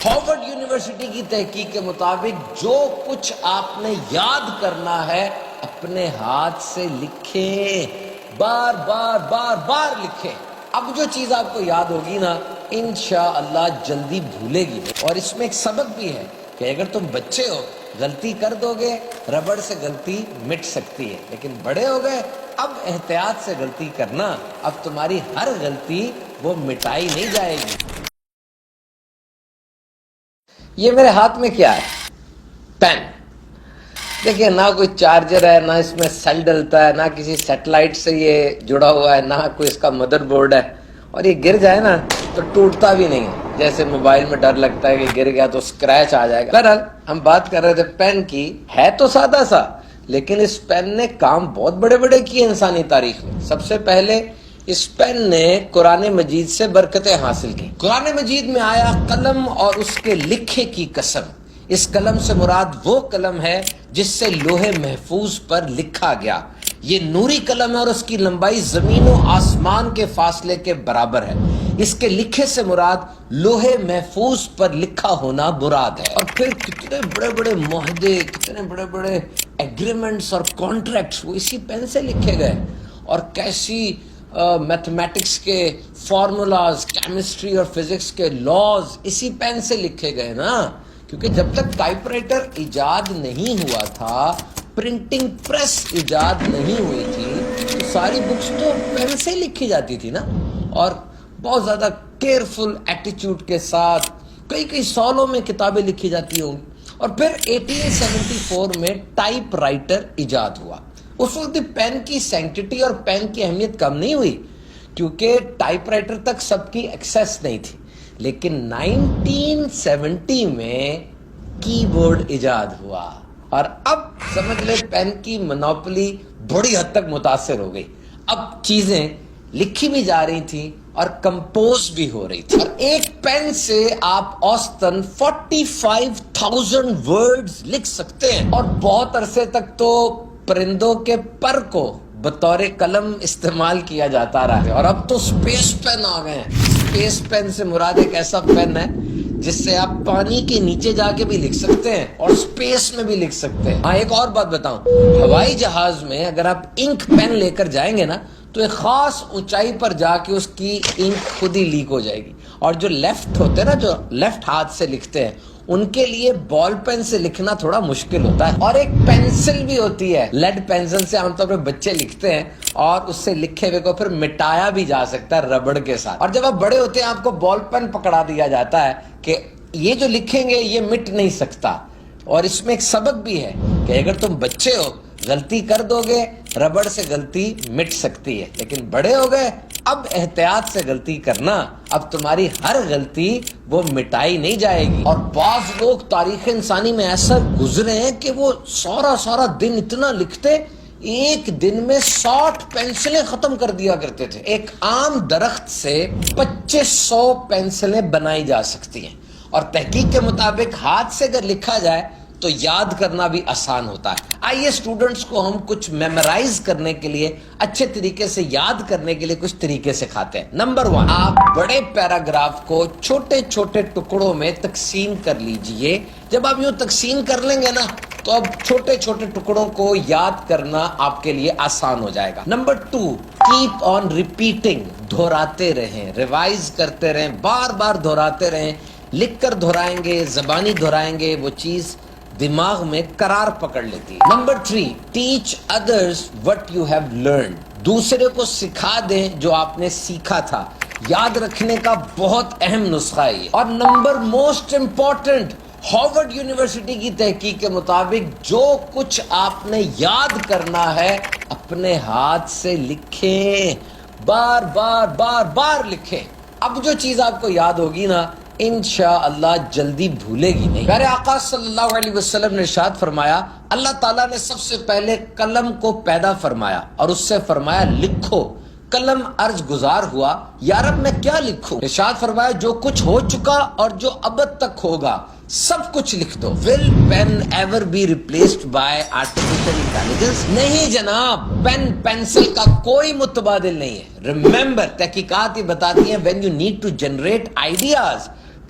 Harvard university کی تحقیق کے مطابق جو کچھ آپ نے یاد کرنا ہے اپنے ہاتھ سے لکھیں، بار بار بار بار لکھیں۔ اب جو چیز آپ کو یاد ہوگی نا انشاءاللہ جلدی بھولے گی۔ اور اس میں ایک سبق بھی ہے کہ اگر تم بچے ہو غلطی کر دو گے، ربڑ سے غلطی مٹ سکتی ہے، لیکن بڑے ہو گئے اب احتیاط سے غلطی کرنا، اب تمہاری ہر غلطی وہ مٹائی نہیں جائے گی۔ یہ میرے ہاتھ میں کیا ہے؟ پین۔ دیکھیں نہ کوئی چارجر ہے، نہ اس میں سیل ڈلتا ہے، نہ کسی سیٹلائٹ سے یہ جڑا ہوا ہے، نہ کوئی اس کا مدر بورڈ ہے، اور یہ گر جائے نا تو ٹوٹتا بھی نہیں ہے، جیسے موبائل میں ڈر لگتا ہے کہ گر گیا تو اسکریچ آ جائے گا۔ بہرحال ہم بات کر رہے تھے پین کی، ہے تو سادہ سا لیکن اس پین نے کام بہت بڑے بڑے کیے انسانی تاریخ میں۔ سب سے پہلے اس پین نے قرآن مجید سے برکتیں حاصل کی۔ قرآن مجید میں آیا قلم اور اس کے لکھے کی قسم۔ اس قلم سے مراد وہ قلم ہے جس سے لوح محفوظ پر لکھا گیا۔ یہ نوری قلم ہے اور اس کی لمبائی زمین و آسمان کے فاصلے کے برابر ہے۔ اس کے لکھے سے مراد لوح محفوظ پر لکھا ہونا مراد ہے۔ اور پھر کتنے بڑے بڑے معاہدے، کتنے بڑے بڑے ایگریمنٹس اور کانٹریکٹس وہ اسی پین سے لکھے گئے، اور کیسی میتھمیٹکس کے فارمولاز، کیمسٹری اور فزکس کے لاز اسی پین سے لکھے گئے نا، کیونکہ جب تک ٹائپ رائٹر ایجاد نہیں ہوا تھا، پرنٹنگ پریس ایجاد نہیں ہوئی تھی، تو ساری بکس تو پین سے لکھی جاتی تھی نا، اور بہت زیادہ کیئرفل ایٹیچیوڈ کے ساتھ کئی سالوں میں کتابیں لکھی جاتی ہوں گی۔ اور پھر 1874 میں ٹائپ رائٹر ایجاد ہوا۔ اس وقت پین کی سینکٹیٹی اور پین کی اہمیت کم نہیں ہوئی، کیونکہ ٹائپ رائٹر تک سب کی ایکسیس نہیں تھی، لیکن 1970 میں کی بورڈ ایجاد ہوا، اور اب سمجھ لے پین کی منوپلی بڑی حد تک متاثر ہو گئی۔ اب چیزیں لکھی بھی جا رہی تھیں اور کمپوز بھی ہو رہی تھی، اور ایک پین سے آپ اوسطاً 45,000 ورڈز لکھ سکتے ہیں۔ اور بہت عرصے تک تو پرندوں کے پر کو بطور قلم استعمال کیا جاتا رہا ہے، اور اب تو اسپیس پین آ گئے ہیں۔ اسپیس پین سے مراد ایک ایسا پین ہے جس سے آپ پانی کے نیچے جا کے بھی لکھ سکتے ہیں اور اسپیس میں بھی لکھ سکتے ہیں۔ ہاں ایک اور بات بتاؤں، ہوائی جہاز میں اگر آپ انک پین لے کر جائیں گے نا تو ایک خاص اونچائی پر جا کے اس کی انک خود ہی لیک ہو جائے گی، اور جو لیفٹ ہوتے ہیں نا، جو لیفٹ ہاتھ سے لکھتے ہیں، ان کے لیے بال پین سے لکھنا تھوڑا مشکل ہوتا ہے۔ اور ایک پینسل بھی ہوتی ہے، لیڈ پینسل سے عام طور پہ بچے لکھتے ہیں، اور اس سے لکھے ہوئے کو پھر مٹایا بھی جا سکتا ہے ربڑ کے ساتھ۔ اور جب آپ بڑے ہوتے ہیں آپ کو بال پین پکڑا دیا جاتا ہے کہ یہ جو لکھیں گے یہ مٹ نہیں سکتا۔ اور اس میں ایک سبق بھی ہے کہ اگر تم بچے ہو غلطی کر دو گے، ربڑ سے غلطی مٹ سکتی ہے، لیکن بڑے ہو گئے اب احتیاط سے غلطی کرنا، اب تمہاری ہر غلطی وہ مٹائی نہیں جائے گی۔ اور بعض لوگ تاریخ انسانی میں ایسا گزرے ہیں کہ وہ سارا دن اتنا لکھتے، ایک دن میں 60 پینسلیں ختم کر دیا کرتے تھے۔ ایک عام درخت سے 2500 پینسلیں بنائی جا سکتی ہیں، اور تحقیق کے مطابق ہاتھ سے اگر لکھا جائے تو یاد کرنا بھی آسان ہوتا ہے۔ آئیے اسٹوڈنٹس کو ہم کچھ میمورائز کرنے کے لیے، اچھے طریقے سے یاد کرنے کے لیے کچھ طریقے سکھاتے ہیں۔ نمبر 1، آپ بڑے پیراگراف کو چھوٹے چھوٹے ٹکڑوں میں تقسیم کر لیجئے۔ جب آپ یوں تقسیم کر لیں گے نا تو اب چھوٹے چھوٹے ٹکڑوں کو یاد کرنا آپ کے لیے آسان ہو جائے گا۔ نمبر 2، کیپ آن ریپیٹنگ، دہراتے رہیں، ریوائز کرتے رہیں، بار بار دہراتے رہیں۔ لکھ کر دہرائیں گے، زبانی دہرائیں گے، وہ چیز دماغ میں قرار پکڑ لیتی ہے۔ Number 3، teach others what you have learned, دوسرے کو سکھا دیں جو آپ نے سیکھا تھا۔ یاد رکھنے کا بہت اہم نسخہ ہے یہ۔ اور number most important, Harvard university کی تحقیق کے مطابق جو کچھ آپ نے یاد کرنا ہے اپنے ہاتھ سے لکھیں، بار بار بار بار لکھیں۔ اب جو چیز آپ کو یاد ہوگی نا انشاءاللہ جلدی بھولے گی نہیں۔ پیارے آقا صلی اللہ علیہ وسلم نے ارشاد فرمایا، اللہ تعالیٰ نے سب سے پہلے قلم کو پیدا فرمایا اور اس سے فرمایا لکھو۔ قلم عرض گزار ہوا، یا رب میں کیا لکھوں؟ ارشاد فرمایا جو کچھ ہو چکا اور جو ابد تک ہوگا سب کچھ لکھ دو۔ Will pen ever be replaced by artificial intelligence؟ نہیں جناب، پین پینسل کا کوئی متبادل نہیں ہے۔ Remember، تحقیقات یہ بتاتی ہیں when you need to generate ideas،